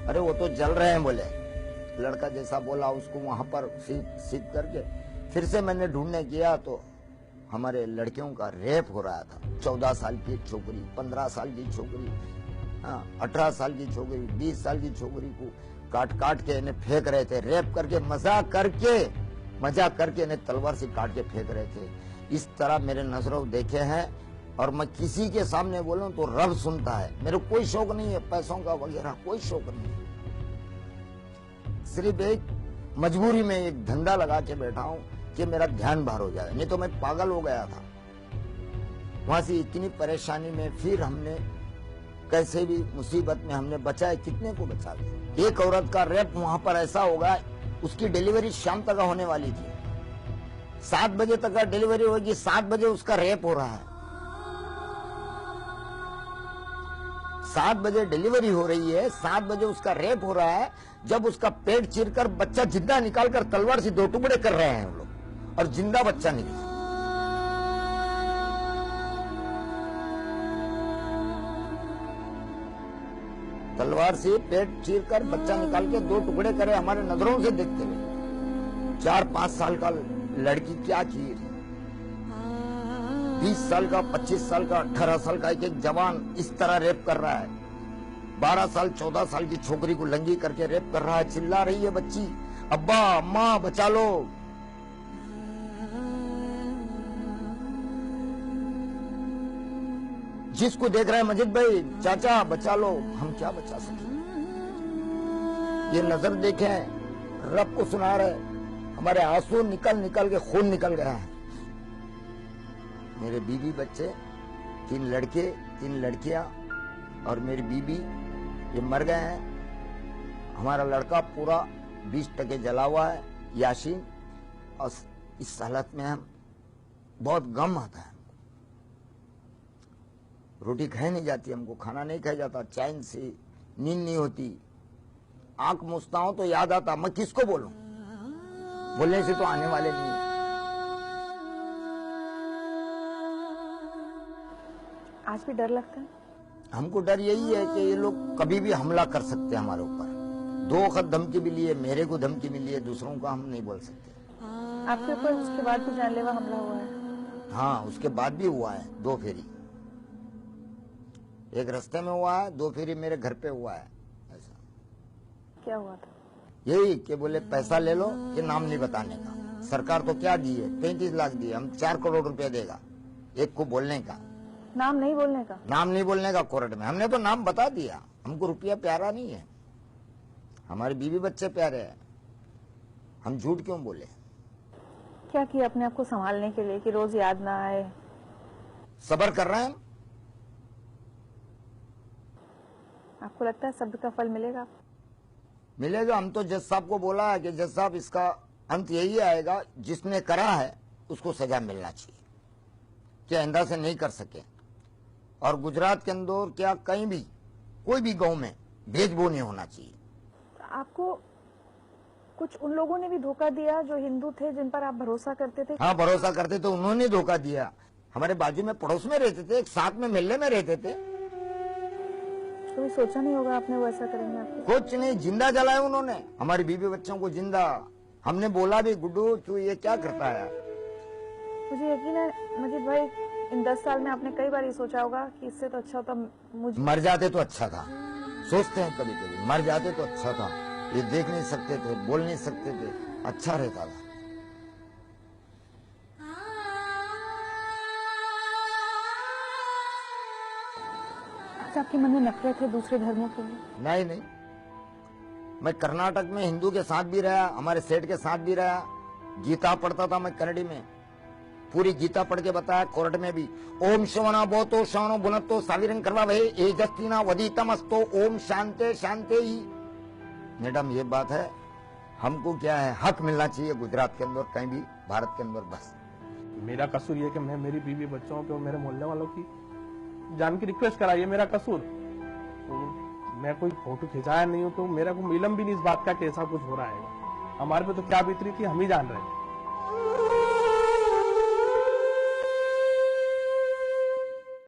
अरे वो तो जल रहे हैं बोले, लड़का जैसा बोला उसको वहां पर सीट करके फिर से मैंने ढूंढने किया तो हमारे लड़कियों का रेप हो रहा था। 14 साल की एक छोकरी, 15 साल की छोकरी, 18 साल की छोकरी, 20 साल की छोकरी को काट काट के इन्हें फेंक रहे थे, रेप करके मजाक करके इन्हें तलवार से काट के फेंक रहे थे। इस तरह मेरे नजरों देखे हैं और मैं किसी के सामने बोलूं तो रब सुनता है। मेरे कोई शौक नहीं है पैसों का वगैरह, कोई शौक नहीं है। सिर्फ एक मजबूरी में एक धंधा लगा के बैठा हूं कि मेरा ध्यान बाहर हो जाए, नहीं तो मैं पागल हो गया था। वहां से इतनी परेशानी में फिर हमने कैसे भी मुसीबत में हमने बचाए, कितने को बचा दिया। एक औरत का रेप वहां पर ऐसा होगा, उसकी डिलीवरी शाम तक होने वाली थी, 7 बजे तक का डिलीवरी होगी, 7 बजे उसका रेप हो रहा है। 7 बजे डिलीवरी हो रही है, 7 बजे उसका रेप हो रहा है। जब उसका पेट चीरकर बच्चा जिंदा निकालकर तलवार से 2 टुकड़े कर रहे हैं हम लोग, और जिंदा बच्चा निकला। तलवार से पेट चीरकर बच्चा निकाल के 2 टुकड़े करे, हमारे नजरों से देखते हुए। 4-5 साल का लड़की क्या की, 20 साल का, 25 साल का, 18 साल का एक जवान इस तरह रेप कर रहा है। 12 साल 14 साल की छोकरी को लंगी करके रेप कर रहा है। चिल्ला रही है बच्ची, अब्बा अम्मा बचा लो। जिसको देख रहे हैं मजिद भाई, चाचा बचा लो, हम क्या बचा सके। ये नजर देखें, रब को सुना रहे, हमारे आंसू निकल निकल के खून निकल गया है। मेरे बीवी बच्चे, 3 लड़के 3 लड़कियां और मेरी बीवी ये मर गए हैं। हमारा लड़का पूरा 20% जला हुआ है, याशीन। और इस हालत में हम बहुत गम आता है। रोटी खाई नहीं जाती, हमको खाना नहीं खाया जाता, चैन से नींद नहीं होती। आंख मूसता हूं तो याद आता, मैं किसको बोलूं, बोलने से तो आने वाले नहीं है। आज भी डर लगता है? हमको डर यही है कि ये लोग कभी भी हमला कर सकते हैं हमारे ऊपर। 2 वक्त धमकी मिली है, मेरे को धमकी मिली है, दूसरों का हम नहीं बोल सकते। आपके ऊपर उसके बाद भी जानलेवा हमला हुआ है? हाँ, उसके बाद भी हुआ है। 2 फेरी, एक रास्ते में हुआ है, 2 फेरी मेरे घर पे हुआ है। ऐसा क्या हुआ था? यही कि बोले पैसा ले लो कि नाम नहीं बताने का। सरकार तो क्या दी है, 35 लाख दिए, हम 4 करोड़ रुपया देगा एक को बोलने का। नाम नहीं बोलने का? नाम नहीं बोलने का कोर्ट में। हमने तो नाम बता दिया, हमको रुपया प्यारा नहीं है, हमारी बीवी बच्चे प्यारे हैं, हम झूठ क्यों बोले। क्या किया अपने आप को संभालने के लिए कि रोज याद ना आए? सब्र कर रहे हैं। आपको लगता है सब्र का फल मिलेगा? मिलेगा। हम तो जज साहब को बोला है कि जज साहब इसका अंत यही आएगा, जिसने करा है उसको सजा मिलना चाहिए, कि आइंदा से नहीं कर सके। और गुजरात के अंदर क्या कहीं भी कोई भी गांव में भेदभाव नहीं होना चाहिए। आपको कुछ उन लोगों ने भी धोखा दिया जो हिंदू थे, जिन पर आप भरोसा करते थे? हाँ, भरोसा करते थे, उन्होंने धोखा दिया। हमारे बाजू में पड़ोस में रहते थे, एक साथ में मिलने में रहते थे। कभी सोचा नहीं होगा आपने वो ऐसा करेंगे? आपको कुछ नहीं, जिंदा जलाया उन्होंने हमारी बीवी बच्चों को जिंदा। हमने बोला भी, गुड्डू तू ये क्या करता है। मुझे यकीन है मजीद भाई, इन 10 साल में आपने कई बार ये सोचा होगा कि इससे तो अच्छा होता मुझे मर जाते तो अच्छा था। सोचते हैं कभी कभी, मर जाते तो अच्छा था, ये देख नहीं सकते थे, बोल नहीं सकते थे, अच्छा रहता था। अच्छा, आपके मन में नफरत है दूसरे धर्मों के लिए? नहीं नहीं, मैं कर्नाटक में हिंदू के साथ भी रहा, हमारे सेठ के साथ भी रहा। गीता पढ़ता था मैं कन्नड़ी में, पूरी गीता पढ़ के बताया कोर्ट में भी। ओम श्रवणा बोतो श्रवणो बुनतो साविरंग करवा भय एजस्तीना वदीतमस्तो ओम शांते शांते ही। मैडम ये बात है, हमको क्या है, हक मिलना चाहिए गुजरात के अंदर, कहीं भी भारत के अंदर। बस मेरा कसूर ये कि मैं मेरी बीवी बच्चों पे और मेरे मोहल्ले वालों की जान की रिक्वेस्ट कराई, ये मेरा कसूर। तो मैं कोई फोटो खिंचाया नहीं हूँ, तो मेरा को इलम भी नहीं इस बात का कि ऐसा कुछ हो रहा है। हमारे पे तो क्या बीत रही थी हम ही जान रहे हैं।